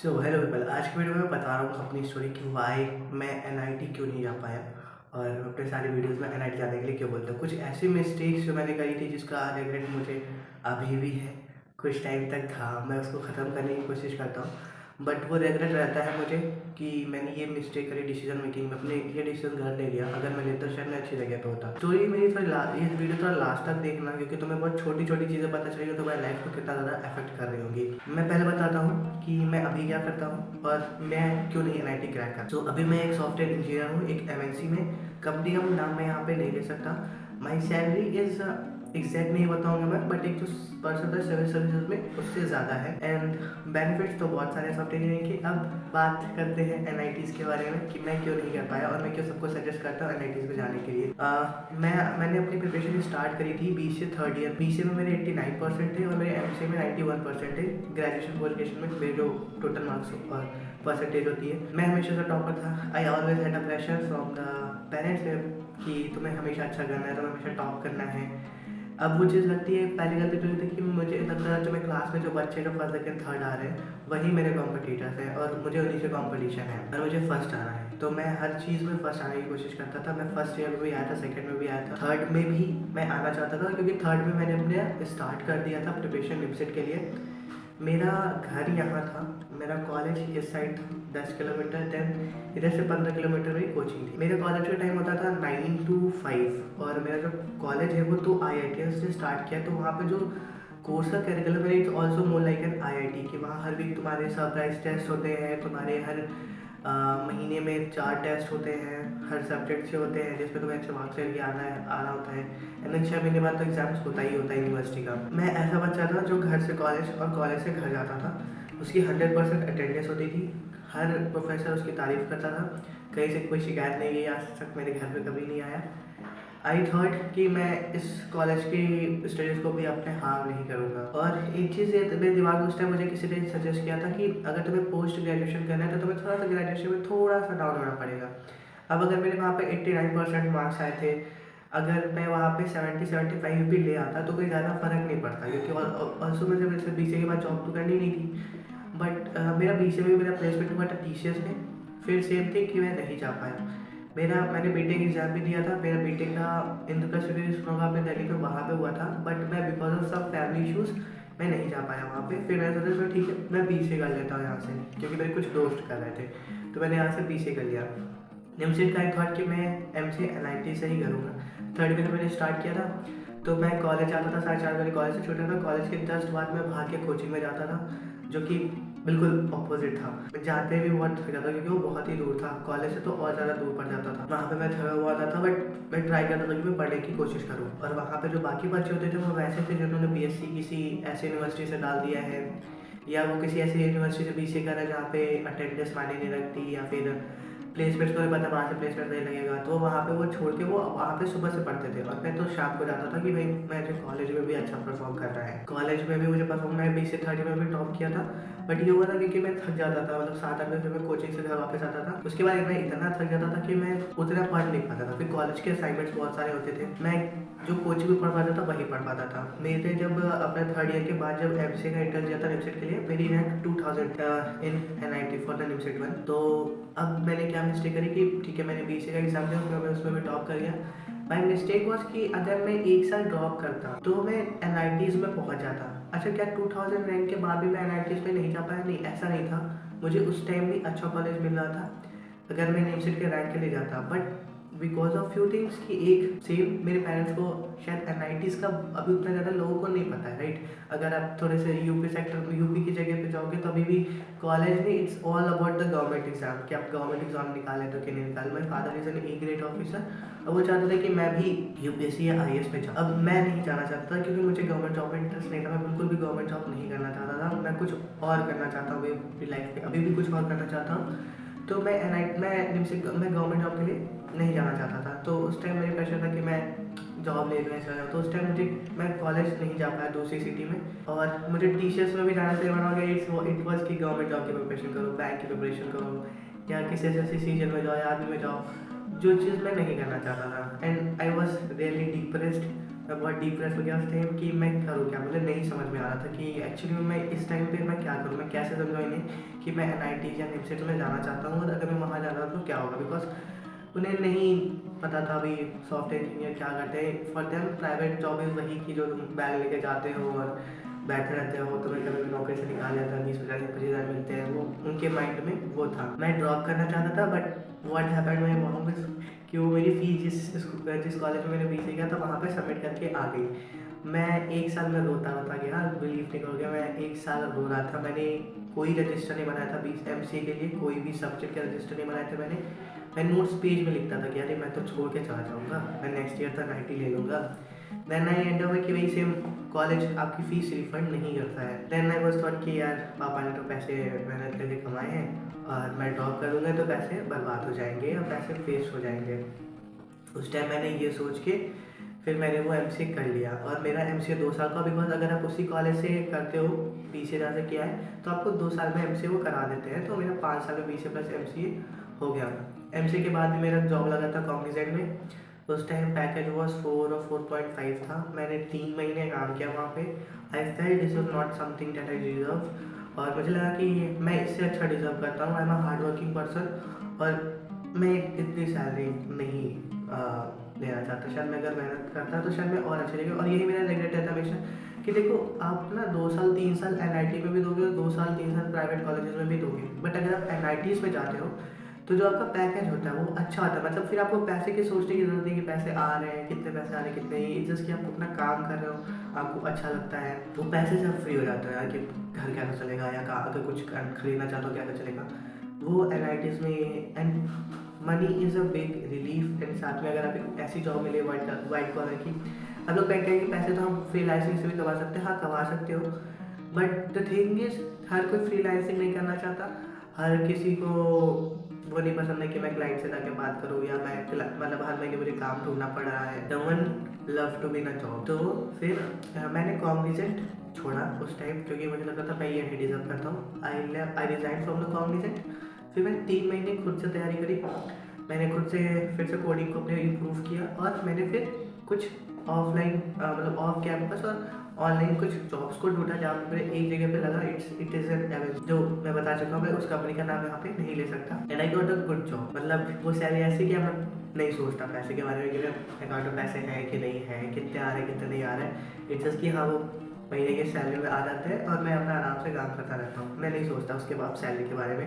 Hello people, आज की video में मैं बता रहा हूँ अपनी स्टोरी कि वाई मैं एनआईटी क्यों नहीं जा पाया और अपने सारे वीडियोस में एनआईटी जाने के लिए क्यों बोलता हूँ। कुछ ऐसी मिस्टेक्स जो मैंने करी थी जिसका रिग्रेट मुझे अभी भी है। कुछ टाइम तक था, मैं उसको ख़त्म करने की कोशिश करता हूँ, बट वो रिग्रेट रहता है मुझे कि मैंने ये मिस्टेक करी डिसीजन मेकिंग में, अपने ये डिसीजन घर ले लिया। अगर मैं लेता शायद मैं अच्छी जगह पे होता। स्टोरी मेरी ये वीडियो थोड़ा लास्ट तक देखना, क्योंकि तुम्हें बहुत छोटी छोटी चीज़ें पता चलेगी तो तुम्हारी लाइफ को कितना ज़्यादा अफेक्ट कर रही होंगी। मैं पहले बताता हूँ कि मैं अभी क्या करता हूँ और मैं क्यों नहीं एनआईटी क्रैक करता। तो अभी मैं एक सॉफ्टवेयर इंजीनियर हूँ, एक एमएनसी में। कंपनी का नाम मैं यहाँ पे नहीं ले सकता। माई सैलरी इज़ एग्जैक्ट नहीं बताऊंगा मैं, बट एक जो परसेंटेज सिविल सर्विसेज में उससे ज़्यादा है। एंड बेनिफिट्स तो बहुत सारे सॉफ्टवेयर इंजीनियरिंग के। अब बात करते हैं एनआईटीज़ के बारे में कि मैं क्यों नहीं कर पाया और मैं क्यों सबको सजेस्ट करता हूँ एनआईटीज़ में जाने के लिए। मैंने अपनी प्रिपरेशन स्टार्ट करी थी बीसीए थर्ड ईयर। बीसीए में मेरे 89% थे और मेरे एमसीए में 91% थे। ग्रेजुएशन क्वालिफिकेशन में मेरे जो टोटल मार्क्स और परसेंटेज होती है, मैं हमेशा से टॉपर था। I always had a pressure from the parents कि तुम्हें हमेशा अच्छा करना है, तुम्हें हमेशा टॉप करना है। अब वो चीज़ लगती है, पहली गलती तो ये थी कि मुझे लगता था जो मैं क्लास में जो बच्चे जो फर्स्ट सेकंड थर्ड आ रहे हैं वही मेरे कॉम्पिटिटर्स हैं और मुझे उन्हीं से कॉम्पिटिशन है और मुझे फर्स्ट आना है। तो मैं हर चीज़ में फर्स्ट आने की कोशिश करता था। मैं फर्स्ट ईयर में भी आया था, सेकंड में भी आया था, थर्ड में भी मैं आना चाहता था, क्योंकि थर्ड में मैंने अपने स्टार्ट कर दिया था प्रिपरेशन निमसेट के लिए। मेरा घर यहाँ था, मेरा कॉलेज इस साइड था 10 किलोमीटर, देन इधर से 15 किलोमीटर मेरी कोचिंग थी। मेरे कॉलेज का टाइम होता था 9 to 5 और मेरा जो कॉलेज है वो तो IIT से स्टार्ट किया। तो वहाँ पे जो कोर्स का करिकुलम है it's also more like an IIT, कि वहाँ हर वीक तुम्हारे सरप्राइज टेस्ट होते हैं, तुम्हारे हर महीने में 4 टेस्ट होते हैं, हर सब्जेक्ट से होते हैं, जिसमें तुम्हें अच्छे मार्क्स लेके आना होता है। एंड देन 6 महीने बाद तो एग्जाम्स होता ही होता है यूनिवर्सिटी का। मैं ऐसा बच्चा था जो घर से कॉलेज और कॉलेज से घर जाता था, उसकी 100% अटेंडेंस होती थी, हर प्रोफेसर उसकी तारीफ़ करता था, कहीं से कोई शिकायत नहीं गई, आज तक मेरे घर पे कभी नहीं आया। आई थॉट कि मैं इस कॉलेज की स्टडीज़ को भी अपने हार्म नहीं करूँगा। और एक चीज़ ये मेरे दिमाग में उस टाइम मुझे किसी ने सजेस्ट किया था कि अगर तुम्हें पोस्ट ग्रेजुएशन करना है तो तुम्हें थोड़ा सा ग्रेजुएशन में थोड़ा सा डाउन होना पड़ेगा। अब अगर मेरे वहाँ पे 89% मार्क्स आए थे, अगर मैं वहाँ पे 70-75 भी ले आता तो कोई ज़्यादा फ़र्क नहीं पड़ता, क्योंकि ऑल्सो मुझे वैसे बीसीए के बाद जॉब तो करनी नहीं थी। बट मेरा बीसीए में मेरा प्लेसमेंट हुआ था टीसीएस में। फिर सेम थिंग कि मैं नहीं जा पाया। मैंने बीटेक एग्जाम भी दिया था। मेरा बीटेक का इंद्रप्रस्थ यूनिवर्सिटी में दिल्ली में वहाँ पे हुआ था, बट मैं बिकॉज ऑफ सब फैमिली इशूज़ मैं नहीं जा पाया वहाँ पे। फिर मैंने सोचा चलो ठीक है मैं बीसीए कर लेता हूँ यहाँ से, क्योंकि मेरे कुछ दोस्त कर रहे थे, तो मैंने यहाँ से बीसीए कर लिया। निमसेट का एक थॉट कि मैं एमसीए एनआईटी से ही करूँगा। थर्ड में तो मैंने स्टार्ट किया था, तो मैं कॉलेज आता था 4:30 बजे, कॉलेज से छूटा था। कॉलेज के जस्ट बाद मैं भाग के कोचिंग में जाता था, जो कि बिल्कुल ऑपोजिट था। मैं जाते भी बहुत थक जाता, क्योंकि वो बहुत ही दूर था, कॉलेज से तो और ज़्यादा दूर पड़ जाता था। वहाँ पे मैं थका हुआ आता था, बट मैं ट्राई करता था कि मैं पढ़ने की कोशिश करूँ। और वहाँ पे जो बाकी बच्चे होते थे वो वैसे थे जिन्होंने बीएससी किसी ऐसे यूनिवर्सिटी से डाल दिया है, या वो किसी ऐसी यूनिवर्सिटी से बीसीए कर रहा है जहाँ पे अटेंडेंस मायने नहीं रखती, या फिर प्लेसमेंट्स को पता वहाँ से प्लेसमेंट नहीं लगेगा, तो वहाँ पे वो छोड़ के वो वहाँ पे सुबह से पढ़ते थे। और मैं तो शाम को जाता था कि भाई मेरे कॉलेज में भी अच्छा परफॉर्म कर रहा है। कॉलेज में भी मुझे परफॉर्म, मैं बीसीए थर्ड में भी टॉप किया था। बट ये हुआ था क्योंकि मैं थक जाता था, मतलब 7-8 बजे मैं कोचिंग से घर वापस आता था। उसके बाद मैं इतना थक जाता था कि मैं उतना पढ़ नहीं पाता था। फिर कॉलेज के असाइनमेंट्स बहुत सारे होते थे, मैं जो कोचिंग में पढ़ पाता था वही पढ़ पाता था। मेरे जब अपने थर्ड ईयर के बाद जब एमसीए का इंटर दिया था निमसेट के लिए, मेरी rank 2000 in NIT for the NIMCET one. तो अब मैंने क्या मिस्टेक करी कि ठीक है मैंने बीसीए का एग्जाम दिया, उसमें भी टॉप कर गया। माई मिस्टेक वॉज कि अगर मैं एक साल ड्रॉप करता तो मैं एनआईटीज़ में पहुंच जाता। अच्छा, क्या 2000 रैंक के बाद भी मैं एनआईटीज़ में नहीं जा पाया? नहीं, ऐसा नहीं था। मुझे उस टाइम भी अच्छा कॉलेज मिल रहा था अगर मैं निमसेट के रैंक के लिए जाता। But because of few things, कि एक सेम मेरे पेरेंट्स को शायद एनआईटीज़ का अभी उतना ज़्यादा लोगों को नहीं पता है, राइट। अगर आप थोड़े से यूपी सेक्टर, यूपी की जगह पे जाओगे तो अभी भी कॉलेज में it's all about the government exam, कि आप गवर्नमेंट एग्जाम निकाले तो कि नहीं निकाले। My father is an grade officer, अब वो चाहते थे कि मैं भी यूपीएससी या आईएएस में जाऊँ। अब मैं नहीं जाना चाहता था, क्योंकि मुझे गवर्नमेंट जॉब में इंटरेस्ट नहीं था। मैं बिल्कुल भी गवर्नमेंट जॉब नहीं करना चाहता था, मैं कुछ और करना चाहता हूँ अपनी लाइफ में, अभी भी कुछ और करना चाहता हूँ। तो मैं गवर्नमेंट जॉब के लिए नहीं जाना चाहता था। तो उस टाइम मेरी प्रेशर था कि मैं जॉब ले लूँ, ऐसा। तो उस टाइम मैं कॉलेज नहीं जा पाया दूसरी सिटी में, और मुझे टीचर्स में भी जाना से मना हो गया। इट वॉज कि गवर्नमेंट जॉब की प्रिपरेशन करो, बैंक की प्रिपरेशन करो, या किसी ऐसे सीजन में जाओ या आर्मी में जाओ, जो चीज़ मैं नहीं करना चाहता था। And I was really depressed. मैं बहुत डिप्रेस हो गया उस टाइम कि मैं करूँ क्या, मुझे नहीं समझ में आ रहा था कि एक्चुअली में मैं इस टाइम पे मैं क्या करूँ, मैं कैसे समझाऊँ इन्हें कि मैं NIT या NIMSET में जाना चाहता हूँ और अगर मैं वहाँ जा रहा हूँ तो क्या होगा, बिकॉज उन्हें नहीं पता था अभी सॉफ्टवेयर इंजीनियर क्या करते हैं। For them private job is वही कि जो तुम बैग लेके जाते हो और बैठे रहते हो, तुम्हें कभी भी नौकरी से निकाल जाता है, 20,000 25,000 मिलते हैं, वो उनके माइंड में वो था। मैं ड्रॉप करना चाहता था, but what happened my mom is कि वो मेरी फ़ीस जिस कॉलेज में मैंने BCA किया था वहाँ पे सबमिट करके आ गई। मैं 1 साल में रोता गया, बिलीव नहीं करोगे, मैं 1 साल रो रहा था। मैंने कोई रजिस्टर नहीं बनाया था MCA के लिए, कोई भी सब्जेक्ट के रजिस्टर नहीं बनाए थे मैं नोट्स पेज में लिखता था कि अरे मैं तो छोड़ के चला जाऊँगा, मैं नेक्स्ट ईयर तक IT ले लूँगा। देन आई एंड अप कि वही सेम कॉलेज आपकी फ़ीस रिफंड नहीं करता है। देन आई वाज थॉट कि यार पापा ने तो पैसे मेहनत करके कमाए हैं और मैं ड्रॉप कर दूँगा तो पैसे बर्बाद हो जाएंगे और पैसे वेस्ट हो जाएंगे। उस टाइम मैंने ये सोच के फिर मैंने वो MCA कर लिया और मेरा MCA 2 साल का, बिकॉज अगर आप उसी कॉलेज से करते हो, BCA जहाँ से किया है, तो आपको 2 साल में MCA वो करा देते हैं। तो मेरा 5 साल में BCA प्लस MCA हो गया। MCA के बाद मेरा जॉब लगा था कॉग्निजेंट में। उस टाइम पैकेज वॉज 4 और 4.5 था। मैंने 3 महीने काम किया वहाँ पे। I felt this was not something that I deserve और मुझे लगा कि मैं इससे अच्छा डिजर्व करता हूँ। I am a hard working person और मैं इतनी सैलरी नहीं लेना चाहता। शायद मैं अगर मेहनत करता तो शायद मैं और अच्छे लेके, और यही मेरा रिग्रेट रहता हमेशा कि देखो आप ना 2 साल 3 साल NIT में भी दोगे और 2 साल 3 साल प्राइवेट कॉलेजेस में भी दोगे, बट अगर आप NITs में जाते हो तो जो आपका पैकेज होता है वो अच्छा होता है। मतलब फिर आपको पैसे की सोचने की जरूरत नहीं कि पैसे आ रहे हैं, कितने पैसे आ रहे हैं कितने नहीं, जस्ट कि आप अपना काम कर रहे हो, आपको अच्छा लगता है, वो पैसे से आप फ्री हो जाते हो यार कि घर कैसे चलेगा या अगर कुछ खरीदना चाहते हो कैसे चलेगा, वो NITs में। And money is a big relief. And साथ में अगर आप एक ऐसी जॉब मिले वाइट कॉलर की, हम लोग कहते हैं कि पैसे तो हम फ्रीलांसिंग से भी कमा सकते हैं, हाँ कमा सकते हो, बट द थिंग इज हर कोई फ्रीलांसिंग नहीं करना चाहता। हर किसी को वो नहीं पसंद है कि मैं क्लाइंट से जाके बात करूँ या मैं मतलब हर महीने मुझे काम ढूंढना पड़ रहा है। No one love to be in a job. तो फिर मैंने कॉग्निजेंट छोड़ा उस टाइम क्योंकि मुझे लगा था मैं ये नहीं डिजर्व करता हूँ। I resign from the Cognizant. फिर मैंने 3 महीने खुद से तैयारी करी। मैंने खुद से फिर से कोडिंग को अपने इम्प्रूव किया और मैंने फिर कुछ ऑफलाइन मतलब ऑफ कैंपस और ऑनलाइन कुछ जॉब्स को ढूंढा जहाँ पे एक जगह पे लगा इट इज़ एन एवरेज, जो मैं बता चुका हूँ। मैं उस कंपनी का नाम यहाँ पे नहीं ले सकता। And I got a good job. मतलब वो सैलरी ऐसी कि मैं नहीं सोचता पैसे के बारे में कि मेरे अकाउंट में पैसे हैं कि नहीं है, कितने आ रहे हैं कितने नहीं आ रहे हैं। इट्स जस्ट कि हाँ वो महीने के सैलरी में आ जाते हैं और मैं अपना आराम से काम करता रहता हूँ। मैं नहीं सोचता उसके बाद सैलरी के बारे में।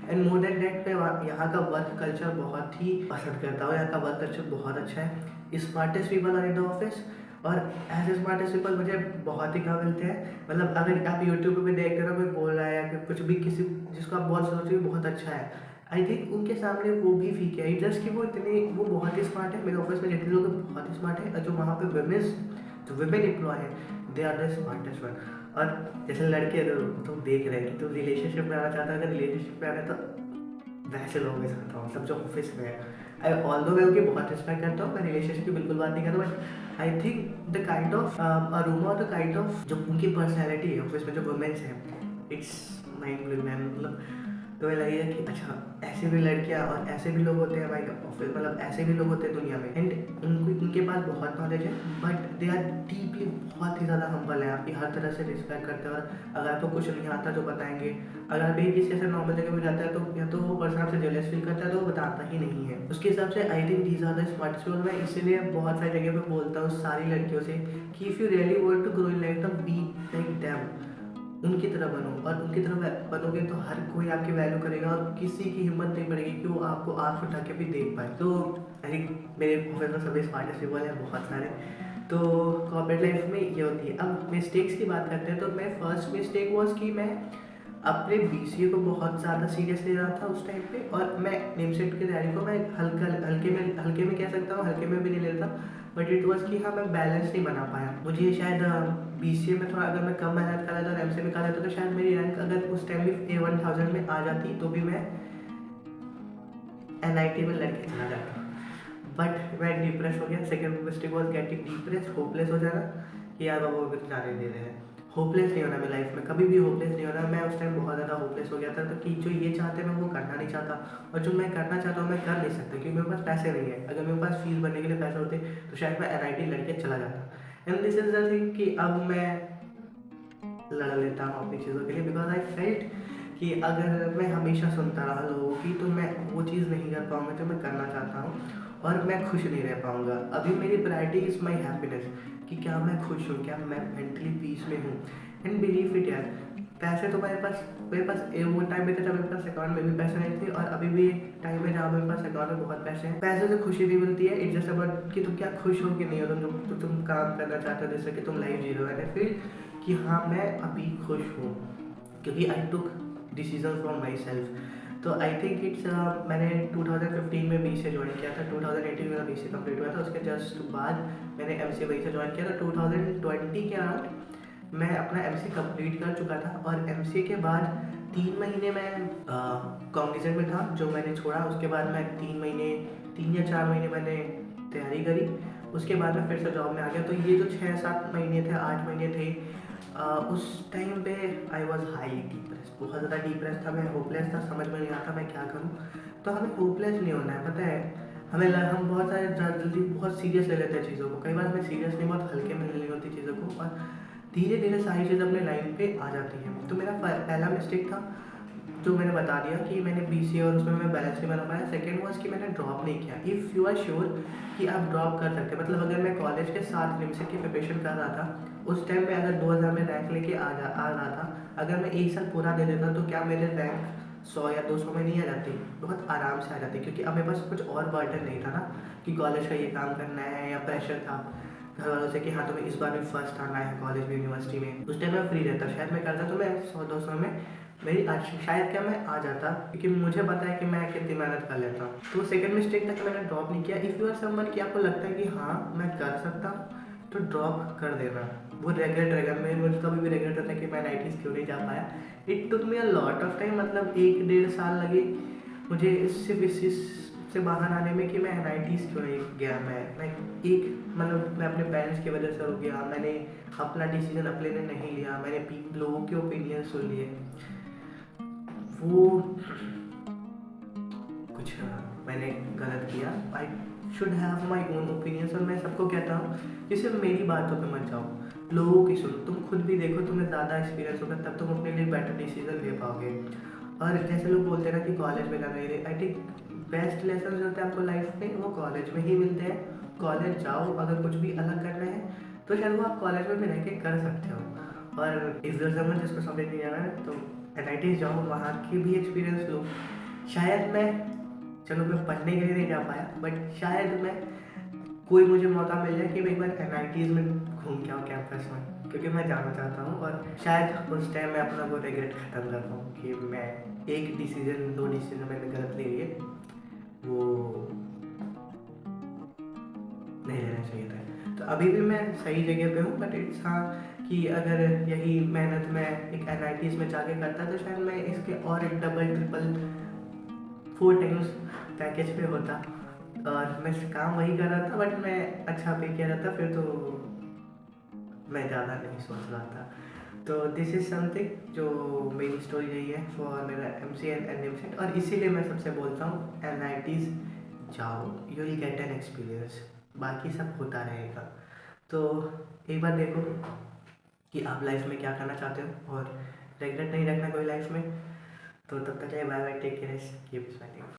एंड मोर देन डेट मैं यहाँ का वर्क कल्चर बहुत ही पसंद करता हूँ। यहाँ का वर्क कल्चर बहुत अच्छा है। Smartest people are in the office और ऐसे स्मार्टेस्ट पीपल मुझे बहुत ही कम मिलते हैं। मतलब अगर आप यूट्यूब पे देख रहे हो कोई बोल रहा है या फिर कुछ भी किसी जिसको आप बहुत सोच रहे हो बहुत अच्छा है, आई थिंक उनके सामने वो भी फीके है। जस्ट कि वो बहुत ही स्मार्ट है। मेरे ऑफिस में जितने लोग बहुत ही स्मार्ट है और जो वहाँ पे जो विमेन एम्प्लॉय है they are the smartest one. और जैसे लड़के तुम देख रहे हैं कि तुम रिलेशनशिप में आना चाहता है, अगर रिलेशनशिप में आना है तो वैसे लोगों के साथ आओ, सब जो ऑफिस में है। ऑल्दो मैं उनकी बहुत रिस्पेक्ट करता हूँ, मैं रिलेशनशिप की बिल्कुल बात नहीं करता, but I think the kind of aroma the kind of जो उनकी पर्सनैलिटी है ऑफिस में जो वुमेन्स हैं, इट्स माइंड ब्लोइंग मैन। मतलब तो लगेगा कि अच्छा ऐसे भी लड़कियाँ और ऐसे भी लोग होते हैं भाई ऑफिस, मतलब ऐसे भी लोग होते हैं दुनिया में। एंड उनके पास बहुत नॉलेज है बट दे आर डीपली बहुत ही ज़्यादा हम्बल है, आपकी हर तरह से रिस्पेक्ट करते हैं। और अगर आपको कुछ नहीं आता जो बताएंगे, अगर आप एक किसी ऐसे नॉर्मल जगह पर जाता है तो या तो वो पर्सन आपसे जेलस फील करता है तो वो बताता ही नहीं है। उसके हिसाब से I think these are the smartest people. मैं इसीलिए बहुत सारी जगह पर बोलता हूँ सारी लड़कियों से कि if you really want to grow in life तो बी लाइक देम, उनकी तरह बनो। और उनकी तरह बनोगे तो हर कोई आपकी वैल्यू करेगा और किसी की हिम्मत नहीं पड़ेगी कि वो आपको आँख उठा के भी देख पाए। तो आई थिंक मेरे ऑफिस में सभी स्मार्टेस्ट पीपल हैं बहुत सारे। तो कॉर्पोरेट लाइफ में ये होती है। अब मिस्टेक्स की बात करते हैं तो मैं फर्स्ट मिस्टेक वॉज कि मैं अपने BCA को बहुत ज़्यादा सीरियस ले रहा था उस टाइम पे, और मैं निमसेट की तैयारी को मैं हल्के में कह सकता हूँ, हल्के में भी नहीं लेता। बट इट वॉज कि हाँ मैं बैलेंस नहीं बना पाया। मुझे शायद BCA में थोड़ा अगर मैं कम मेहनत कर लेता और MCA में कर लेता तो शायद मेरी रैंक अगर उस टाइम भी A1000 में आ जाती तो भी मैं NIT में लड़के चला जाता। बट मैं डिप्रेस हो गया। Second mistake was getting depress, hopeless हो जाना कि यार बाबा वो जाने दे रहे हैं। होपलेस नहीं होना मैं लाइफ में, कभी भी होपलेस नहीं होना। मैं उस टाइम बहुत ज़्यादा होपलेस हो गया था तो कि जो ये चाहते हैं मैं वो करना नहीं चाहता, और जो मैं करना चाहता हूँ मैं कर नहीं सकता क्योंकि मेरे पास पैसे नहीं है। अगर मेरे पास फीस भरने के लिए पैसे होते तो शायद मैं NIT लड़के चला जाता। And this is the thing कि अब मैं लड़ लेता हूँ अपनी चीज़ों के लिए, बिकॉज आई फेल्ट कि अगर मैं हमेशा सुनता रहा लोगों की तो मैं वो चीज़ नहीं कर पाऊँगा जो मैं करना चाहता हूँ, और मैं खुश नहीं रह पाऊँगा। अभी मेरी प्रायोरिटी इज़ माई हैप्पीनेस, कि क्या मैं खुश हूँ, क्या मैं मेंटली पीस में हूँ। एंड बिलीव इट यार, पैसे तो मेरे पास वो टाइम भी था जब मेरे पास अकाउंट में भी पैसे नहीं थे, और अभी भी टाइम है जहाँ मेरे पास अकाउंट में बहुत पैसे हैं। पैसे से खुशी नहीं मिलती है, इट्स जस्ट अबाउट कि तुम क्या खुश हो कि नहीं हो, तुम काम करना चाहते हो जैसे कि तुम लाइफ जी रहे हो। एंड फिर कि हाँ मैं अभी खुश हूँ, क्योंकि आई टुक डिसीजन फ्रॉम माई सेल्फ। तो आई थिंक इट्स मैंने 2015 में BCA ज्वाइन किया था, 2018 मेरा BCA कंप्लीट हुआ था, उसके जस्ट बाद मैंने MCA वहीं से ज्वाइन किया था। 2020 के अराउंड मैं अपना MCA कंप्लीट कर चुका था, और MCA के बाद 3 महीने मैं कॉग्निजेंट में था जो मैंने छोड़ा। उसके बाद मैं 3 या 4 महीने मैंने तैयारी करी, उसके बाद मैं फिर से जॉब में आ गया। तो ये जो 6-7 महीने थे, 8 महीने थे, उस टाइम पे आई वॉज हाई डिप्रेस, बहुत ज़्यादा डिप्रेस था, मैं होपलेस था, समझ में नहीं आता मैं क्या करूँ। तो हमें होपलेस नहीं होना है, पता है हम बहुत सारे जल्दी बहुत सीरियस ले लेते हैं चीज़ों को। कई बार हमें सीरियस नहीं, बहुत हल्के में लेनी होती चीज़ों को, और धीरे धीरे सारी चीज़ अपने लाइन पे आ जाती है। तो मेरा पहला मिस्टेक था जो मैंने बता दिया कि मैंने BCA और उसमें मैं बैलेंस नहीं बना पाया। सेकेंड वॉज कि मैंने ड्रॉप नहीं किया। इफ़ यू आर श्योर कि आप ड्रॉप कर सकते हैं, मतलब अगर मैं कॉलेज के साथ निमसेट की प्रिपरेशन कर रहा था, उस टाइम पे अगर 2000 में रैंक लेके आ रहा था, अगर मैं 1 साल पूरा दे देता तो क्या मेरे रैंक 100 या 200 में नहीं आ जाती, बहुत आराम से आ जाती। क्योंकि अब मेरे पास कुछ और बर्डन नहीं था ना, कि कॉलेज का ये काम करना है, या प्रेशर था घर वालों से कि हाँ तुम्हें इस बार भी फर्स्ट आना है कॉलेज में, यूनिवर्सिटी में। उस टाइम मैं फ्री रहता, शायद मैं करता तो मैं 100-200 में मेरी शायद क्या मैं आ जाता, क्योंकि मुझे पता है कि मैं कितनी मेहनत कर लेता हूँ। तो सेकंड मिस्टेक था कि मैंने ड्रॉप नहीं किया। इफ़ यू आर समवन कि आपको लगता है कि हाँ मैं कर सकता हूँ, तो ड्रॉप कर देना, वो रेगरेट रहेगा। मुझे कभी भी रेगरेट होता है कि मैं IITs क्यों नहीं जा पाया। It took me a lot of time, मतलब 1-1.5 साल लगे मुझे इस चीज़ से बाहर आने में कि मैं NITs क्यों नहीं गया। मैं मैं अपने पेरेंट्स की वजह से हो गया, मैंने अपना डिसीजन अपने ने नहीं लिया, मैंने लोगों के ओपिनियन सुन लिए। वो कुछ मैंने गलत किया। I should have my own opinions, और मैं सबको कहता हूँ कि सिर्फ मेरी बातों पे मत जाओ, लोगों की सुनो। तुम खुद भी देखो, तुम्हें ज़्यादा एक्सपीरियंस होगा, तब तुम अपने लिए बेटर डिसीजन ले पाओगे। और जैसे लोग बोलते हैं ना कि कॉलेज में करना है, आई थिंक बेस्ट लेसन जो होते हैं आपको लाइफ में वो कॉलेज में ही मिलते हैं। कॉलेज जाओ, अगर कुछ भी अलग करना है तो शायद वो आप कॉलेज में भी रह के कर सकते हो। और इस जमाने जिसको समझ नहीं आना है तो NITs जाओ, वहाँ की भी एक्सपीरियंस लो। शायद मैं, चलो मैं पढ़ने के लिए नहीं जा पाया, बट शायद मैं कोई मुझे मौका मिल जाए कि मैं एक बार NITs में घूम के आऊँ कैंपस में, क्योंकि मैं जाना चाहता हूँ। और शायद उस टाइम मैं अपना वो रिग्रेट ख़त्म कर पाऊँ कि मैं 1 डिसीजन 2 डिसीजन मैंने गलत ले लिए, वो नहीं लेना चाहिए था। तो अभी भी मैं सही जगह पे हूँ, बट इट्स हाँ कि अगर यही मेहनत मैं एक NITs में जाके करता तो शायद मैं इसके और एक डबल ट्रिपल 4 टाइम्स पैकेज पे होता, और मैं काम वही कर रहा था, बट मैं अच्छा पे किया जाता, फिर तो मैं ज़्यादा नहीं सोच रहा था। तो दिस इज़ समथिंग जो मेरी स्टोरी रही है फॉर मेरा MCA एंड NIMSET। और इसीलिए मैं सबसे बोलता हूँ NITs जाओ, you will get an experience, बाकी सब होता रहेगा। तो एक बार देखो कि आप लाइफ में क्या करना चाहते हो, और रिग्रेट नहीं रखना कोई लाइफ में। तो तब तक bye bye, take care, keep smiling.